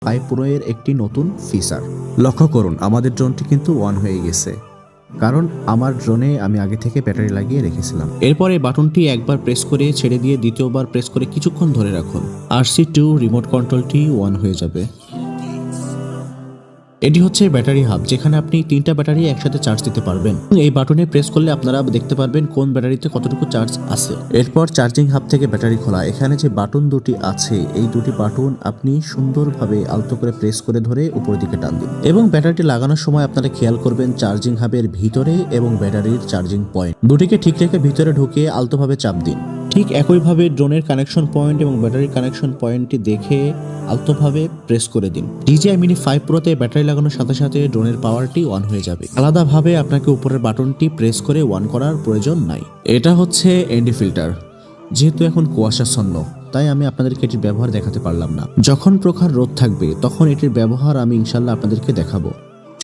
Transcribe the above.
5 Pro এর একটি নতুন ফিচার। লক্ষ্য করুন আমাদের ড্রোনটি কিন্তু অন হয়ে গেছে, কারণ আমার ড্রোনে আমি আগে থেকে ব্যাটারি লাগিয়ে রেখেছিলাম। এরপর এই বাটনটি একবার প্রেস করে ছেড়ে দিয়ে দ্বিতীয়বার প্রেস করে কিছুক্ষণ ধরে রাখুন। RC2 রিমোট কন্ট্রোলটি অন হয়ে যাবে। এটি হচ্ছে ব্যাটারি হাব, যেখানে আপনি 3টা ব্যাটারি একসাথে চার্জ দিতে পারবেন। এই বাটনে প্রেস করলে আপনারা দেখতে পারবেন কোন ব্যাটারিতে কতটুকু চার্জ আছে। এরপর চার্জিং হাব থেকে ব্যাটারি খোলা। এখানে যে বাটন দুটি আছে, এই দুটি বাটন আপনি সুন্দরভাবে আলতো করে প্রেস করে ধরে উপরের দিকে টান দিন এবং ব্যাটারিটি লাগানোর সময় আপনারা খেয়াল করবেন চার্জিং হাবের ভিতরে এবং ব্যাটারির চার্জিং পয়েন্ট দুটিকে ঠিক রেখে ভিতরে ঢুকিয়ে আলতোভাবে চাপ দিন। ঠিক একইভাবে ড্রোনের কানেকশন পয়েন্ট এবং ব্যাটারির কানেকশন পয়েন্টটি দেখে আলতোভাবে প্রেস করে দিন। DJI Mini 5 Proতে ব্যাটারি লাগানোর সাথে সাথে ড্রোনের পাওয়ারটি অন হয়ে যাবে। আলাদাভাবে আপনাকে উপরের বাটনটি প্রেস করে অন করার প্রয়োজন নাই। এটা হচ্ছে ND ফিল্টার। যেহেতু এখন কুয়াশাচ্ছন্ন, তাই আমি আপনাদেরকে এটির ব্যবহার দেখাতে পারলাম না। যখন প্রখর রোদ থাকবে তখন এটির ব্যবহার আমি ইনশাল্লাহ আপনাদেরকে দেখাবো।